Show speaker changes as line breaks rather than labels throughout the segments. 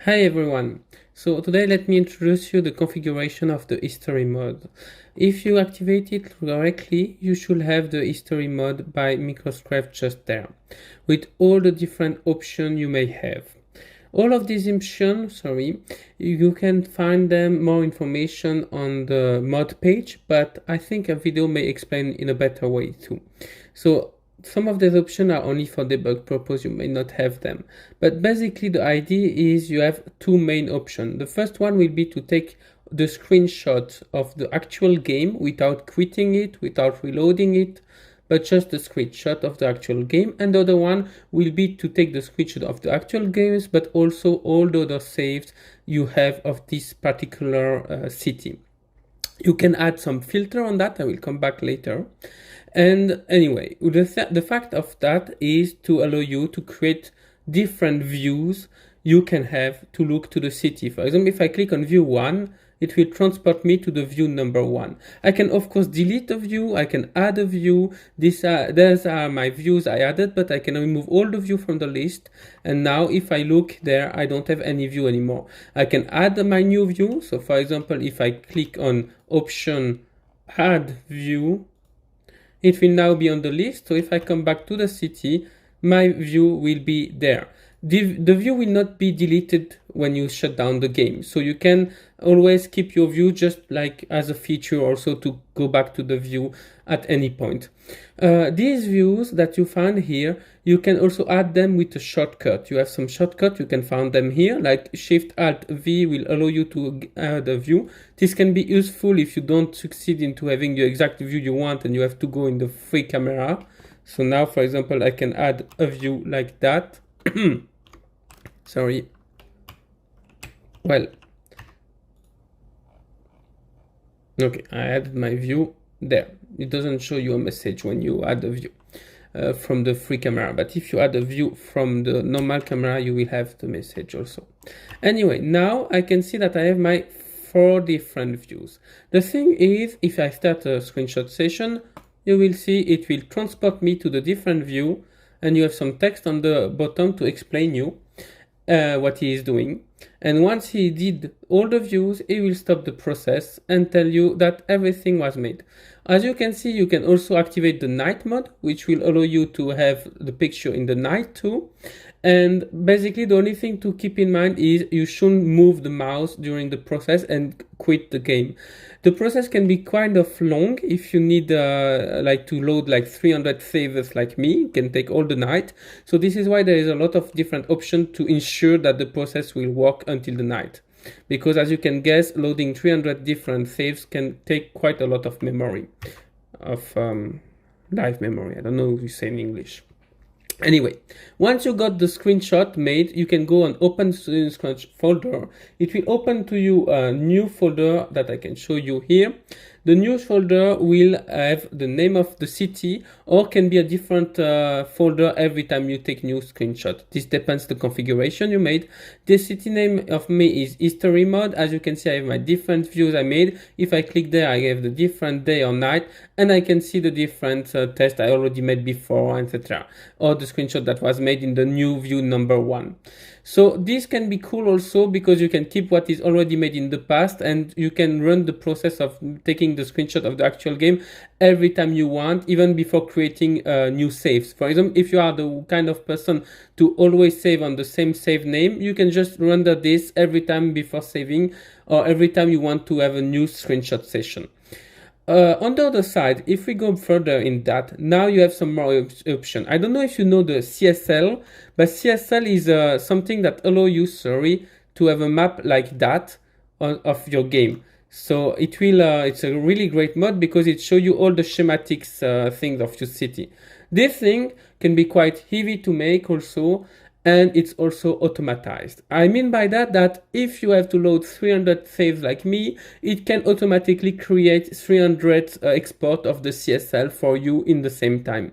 Hi everyone. So today let me introduce you the configuration of the history mode. If you activate it correctly, you should have the history mode by Microsoft just there, with all the different options you may have. All of these options, you can find them more information on the mod page, but I think a video may explain in a better way too. So some of these options are only for debug purpose, you may not have them. But basically the idea is you have two main options. The first one will be to take the screenshot of the actual game without quitting it, without reloading it, but just the screenshot of the actual game. And the other one will be to take the screenshot of the actual games, but also all the other saves you have of this particular city. You can add some filter on that, I will come back later. And anyway, the fact of that is to allow you to create different views you can have to look to the city. For example, if I click on view 1, it will transport me to the view number 1. I can of course delete a view, I can add a view. These are my views I added, but I can remove all the view from the list. And now if I look there, I don't have any view anymore. I can add my new view. So for example, if I click on option add view, it will now be on the list. So if I come back to the city, my view will be there. The view will not be deleted when you shut down the game. So you can always keep your view just like as a feature also to go back to the view at any point. These views that you find here, you can also add them with a shortcut. You have some shortcut, you can find them here, like Shift-Alt-V will allow you to add a view. This can be useful if you don't succeed into having the exact view you want and you have to go in the free camera. So now, for example, I can add a view like that. Sorry. Well, okay, I added my view there. It doesn't show you a message when you add a view from the free camera, but if you add a view from the normal camera, you will have the message also. Anyway, now I can see that I have my 4 different views. The thing is, if I start a screenshot session, you will see it will transport me to the different view, and you have some text on the bottom to explain you what he is doing. And once he did all the views, he will stop the process and tell you that everything was made. As you can see, you can also activate the night mode, which will allow you to have the picture in the night too. And basically the only thing to keep in mind is you shouldn't move the mouse during the process and quit the game. The process can be kind of long if you need like to load like 300 saves like me. It can take all the night. So this is why there is a lot of different options to ensure that the process will work until the night. Because as you can guess, loading 300 different saves can take quite a lot of memory, of live memory. I don't know if you say in English. Anyway, once you got the screenshot made, you can go on open screenshot folder. It will open to you a new folder that I can show you here. The new folder will have the name of the city or can be a different folder every time you take new screenshot. This depends the configuration you made. The city name of me is HistoryMod. As you can see, I have my different views I made. If I click there, I have the different day or night, and I can see the different tests I already made before, etc. Or the screenshot that was made in the new view number 1. So this can be cool also because you can keep what is already made in the past and you can run the process of taking the screenshot of the actual game every time you want, even before creating new saves. For example, if you are the kind of person to always save on the same save name, you can just render this every time before saving or every time you want to have a new screenshot session. On the other side, if we go further in that, now you have some more options. I don't know if you know the CSL, but CSL is something that allows you, to have a map like that of your game. So it will, it's a really great mod because it shows you all the schematics things of your city. This thing can be quite heavy to make also, and it's also automatized. I mean by that if you have to load 300 saves like me, it can automatically create 300 export of the CSL for you in the same time.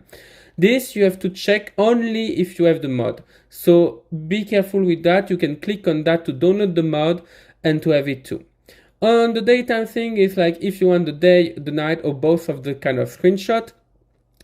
This you have to check only if you have the mod. So be careful with that. You can click on that to download the mod and to have it too. On the daytime thing is like if you want the day, the night, or both of the kind of screenshot,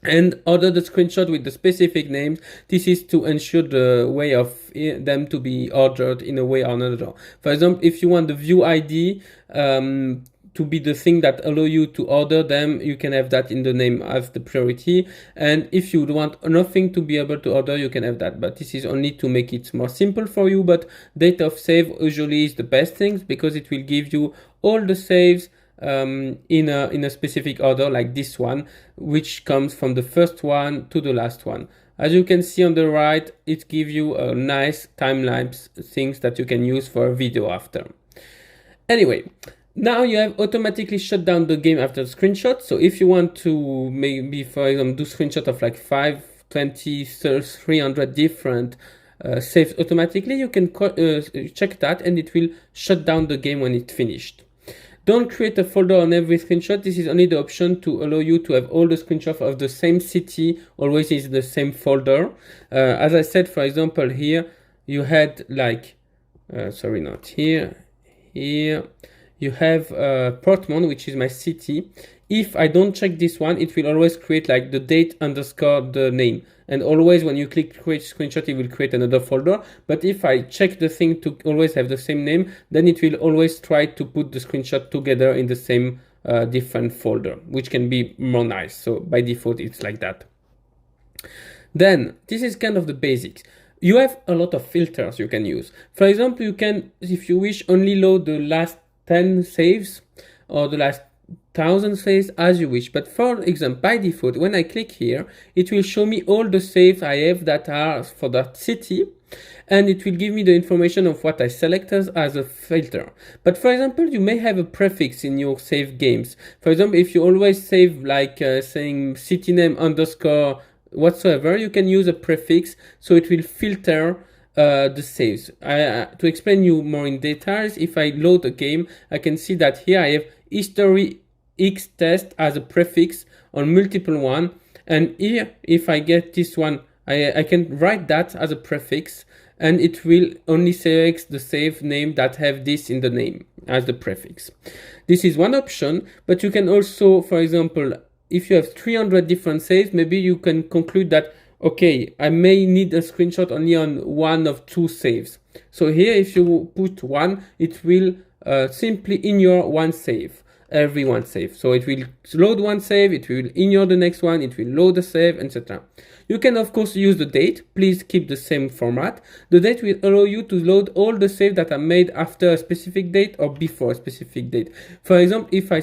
and order the screenshot with the specific names. This is to ensure the way of them to be ordered in a way or another. For example, if you want the view ID to be the thing that allow you to order them, you can have that in the name as the priority. And if you want nothing to be able to order, you can have that. But this is only to make it more simple for you. But date of save usually is the best thing because it will give you all the saves in a specific order, like this one, which comes from the first one to the last one. As you can see on the right, it gives you a nice time-lapse things that you can use for a video after. Anyway, now you have automatically shut down the game after the screenshot. So if you want to maybe, for example, do screenshot of like 5, 20, 300 different saves automatically, you can check that and it will shut down the game when it's finished. Don't create a folder on every screenshot. This is only the option to allow you to have all the screenshots of the same city always in the same folder. As I said, for example, here you had like, sorry, not here, here you have Portmont, which is my city. If I don't check this one, it will always create like the date underscore the name. And always when you click create screenshot, it will create another folder. But if I check the thing to always have the same name, then it will always try to put the screenshot together in the same different folder, which can be more nice. So by default, it's like that. Then this is kind of the basics. You have a lot of filters you can use. For example, you can, if you wish, only load the last 10 saves or the last 1000 saves as you wish. But for example, by default, when I click here, it will show me all the saves I have that are for that city, and it will give me the information of what I selected as a filter. But for example, you may have a prefix in your save games. For example, if you always save like saying city name underscore whatsoever, you can use a prefix, so it will filter the saves. To explain you more in details, if I load a game, I can see that here I have history X test as a prefix on multiple one, and here if I get this one, I can write that as a prefix, and it will only select the save name that have this in the name as the prefix. This is one option, but you can also, for example, if you have 300 different saves, maybe you can conclude that, okay, I may need a screenshot only on one of 2 saves. So here, if you put 1, it will simply ignore one save, every one save. So it will load one save, it will ignore the next one, it will load the save, etc. You can of course use the date. Please keep the same format. The date will allow you to load all the saves that are made after a specific date or before a specific date. For example, if I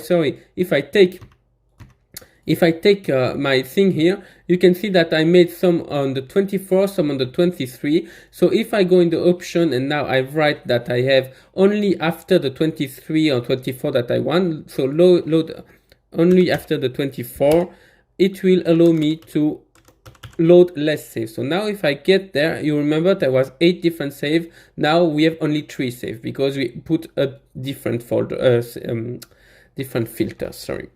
take my thing here, you can see that I made some on the 24, some on the 23. So if I go in the option and now I write that I have only after the 23 or 24 that I want, so load only after the 24, it will allow me to load less saves. So now if I get there, you remember there was 8 different saves. Now we have only 3 saves because we put a different folder, different filters, sorry.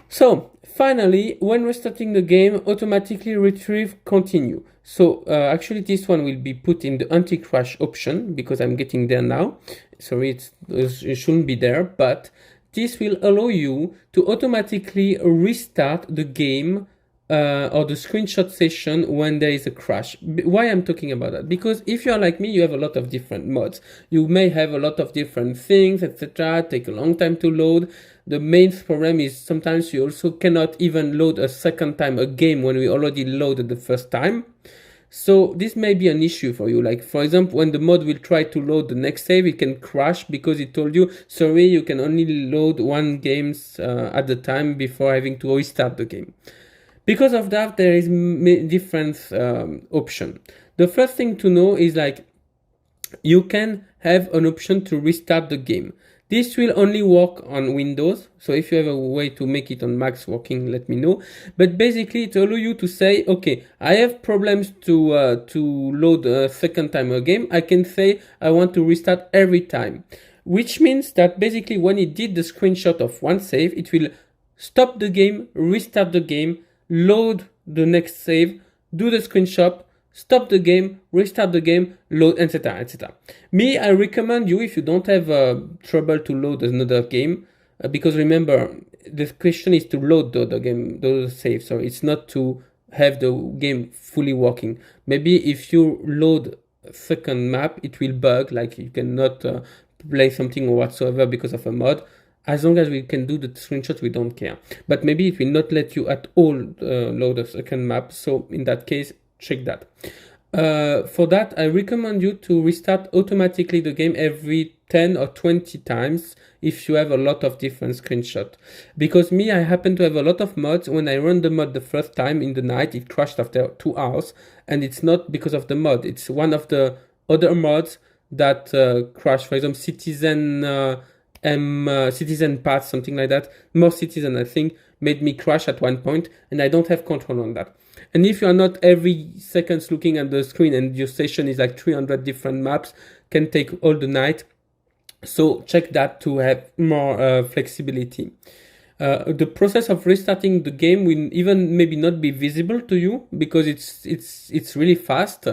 So finally, when restarting the game, automatically retrieve continue. So actually this one will be put in the anti-crash option because I'm getting there now. Sorry, it shouldn't be there, but this will allow you to automatically restart the game or the screenshot session when there is a crash. Why I'm talking about that? Because if you're like me, you have a lot of different mods. You may have a lot of different things, etc. Take a long time to load. The main problem is sometimes you also cannot even load a second time a game when we already loaded the first time. So this may be an issue for you. Like for example, when the mod will try to load the next save, it can crash because it told you, sorry, you can only load 1 game at the time before having to restart the game. Because of that, there is different option. The first thing to know is like you can have an option to restart the game. This will only work on Windows. So if you have a way to make it on Macs working, let me know. But basically it allows you to say, okay, I have problems to load a second time a game. I can say I want to restart every time, which means that basically when it did the screenshot of one save, it will stop the game, restart the game, load the next save, do the screenshot, stop the game, restart the game, load, etc, etc. Me, I recommend you, if you don't have trouble to load another game, because remember, the question is to load the save. So it's not to have the game fully working. Maybe if you load a second map, it will bug, like you cannot play something whatsoever because of a mod. As long as we can do the screenshot, we don't care. But maybe it will not let you at all load a second map. So in that case, check that. For that, I recommend you to restart automatically the game every 10 or 20 times if you have a lot of different screenshots. Because me, I happen to have a lot of mods. When I run the mod the first time in the night, it crashed after 2 hours. And it's not because of the mod. It's one of the other mods that crashed. For example, Citizen Path, something like that. More Citizen, I think, made me crash at one point, and I don't have control on that. And if you are not every seconds looking at the screen and your session is like 300 different maps, can take all the night. So check that to have more flexibility. The process of restarting the game will even maybe not be visible to you because it's really fast.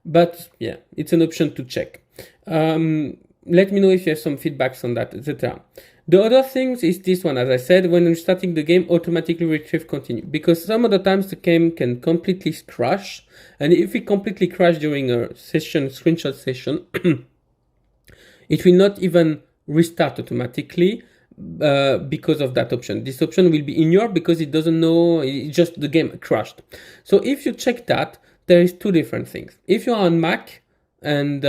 But yeah, it's an option to check. Let me know if you have some feedbacks on that, etc. The other things is this one, as I said, when restarting the game, automatically retrieve continue. Because some of the times the game can completely crash. And if it completely crash during a session, screenshot session, it will not even restart automatically because of that option. This option will be ignored because it doesn't know, it's just the game crashed. So if you check that, there is two different things. If you're on Mac and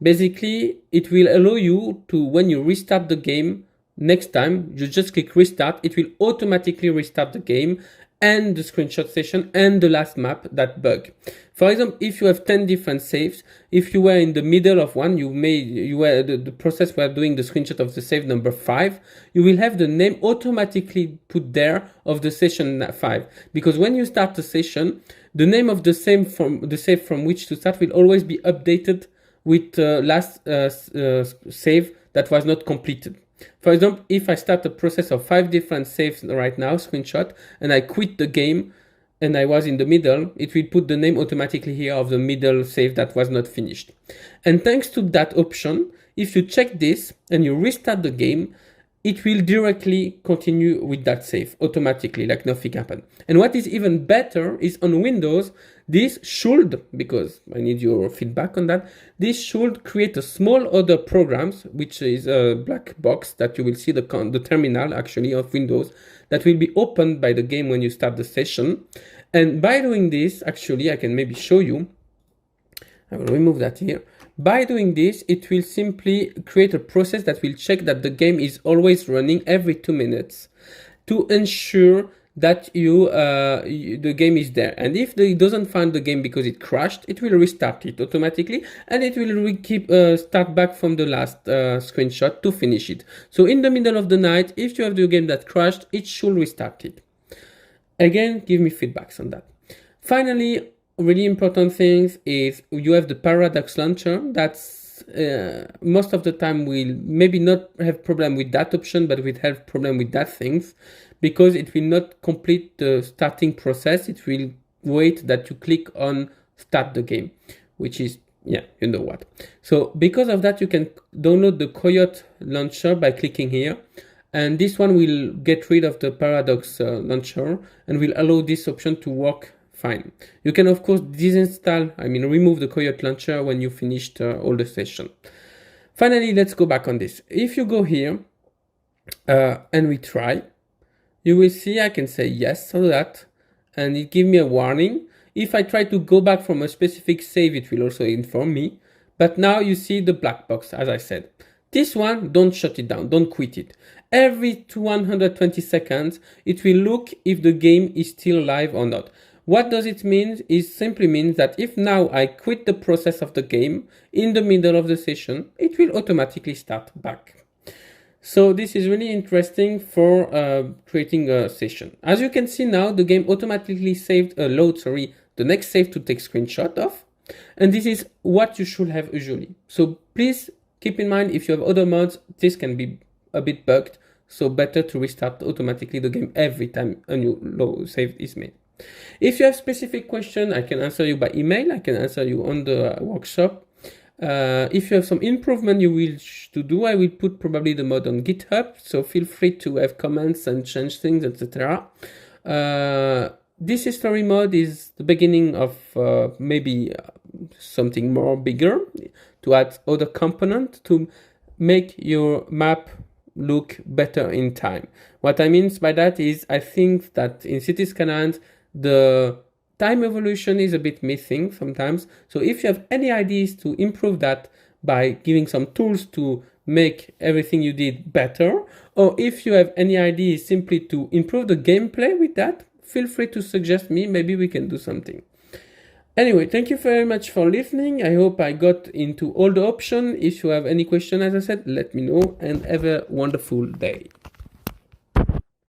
basically, it will allow you to, when you restart the game, next time, you just click restart, it will automatically restart the game and the screenshot session and the last map that bug. For example, if you have 10 different saves, if you were in the middle of one, the process were doing the screenshot of the save number 5, you will have the name automatically put there of the session 5. Because when you start the session, the name of the save from which to start will always be updated with last save that was not completed. For example, if I start a process of 5 different saves right now, screenshot, and I quit the game and I was in the middle, it will put the name automatically here of the middle save that was not finished. And thanks to that option, if you check this and you restart the game, it will directly continue with that save automatically, like nothing happened. And what is even better is on Windows, this should, because I need your feedback on that, this should create a small other programs, which is a black box that you will see the terminal actually of Windows that will be opened by the game when you start the session. And by doing this, actually, I can maybe show you. I will remove that here. By doing this, it will simply create a process that will check that the game is always running every 2 minutes to ensure that the game is there. And if it doesn't find the game because it crashed, it will restart it automatically and it will start back from the last screenshot to finish it. So in the middle of the night, if you have the game that crashed, it should restart it. Again, give me feedbacks on that. Finally, really important things is you have the paradox launcher. That's most of the time will maybe not have problem with that option, but will have problem with that things because it will not complete the starting process. It will wait that you click on start the game, which is, yeah, you know what. So because of that, you can download the Coyote launcher by clicking here. And this one will get rid of the paradox launcher and will allow this option to work fine. You can of course remove the Coyote launcher when you finished all the session. Finally, let's go back on this. If you go here and we try, you will see I can say yes to that and it gives me a warning. If I try to go back from a specific save, it will also inform me. But now you see the black box, as I said. This one, don't shut it down, don't quit it. Every 120 seconds, it will look if the game is still live or not. What does it mean? It simply means that if now I quit the process of the game in the middle of the session, it will automatically start back. So this is really interesting for creating a session. As you can see now, the game automatically the next save to take screenshot of. And this is what you should have usually. So please keep in mind, if you have other mods, this can be a bit bugged. So better to restart automatically the game every time a new save is made. If you have specific questions, I can answer you by email. I can answer you on the workshop. If you have some improvement you wish to do, I will put probably the mod on GitHub, so feel free to have comments and change things, etc. This HistoryMod is the beginning of maybe something more bigger, to add other component to make your map look better in time. What I mean by that is, I think that in City Skylines the time evolution is a bit missing sometimes. So if you have any ideas to improve that by giving some tools to make everything you did better, or if you have any ideas simply to improve the gameplay with that, feel free to suggest me, maybe we can do something. Anyway, thank you very much for listening. I hope I got into all the options. If you have any question, as I said, let me know, and have a wonderful day.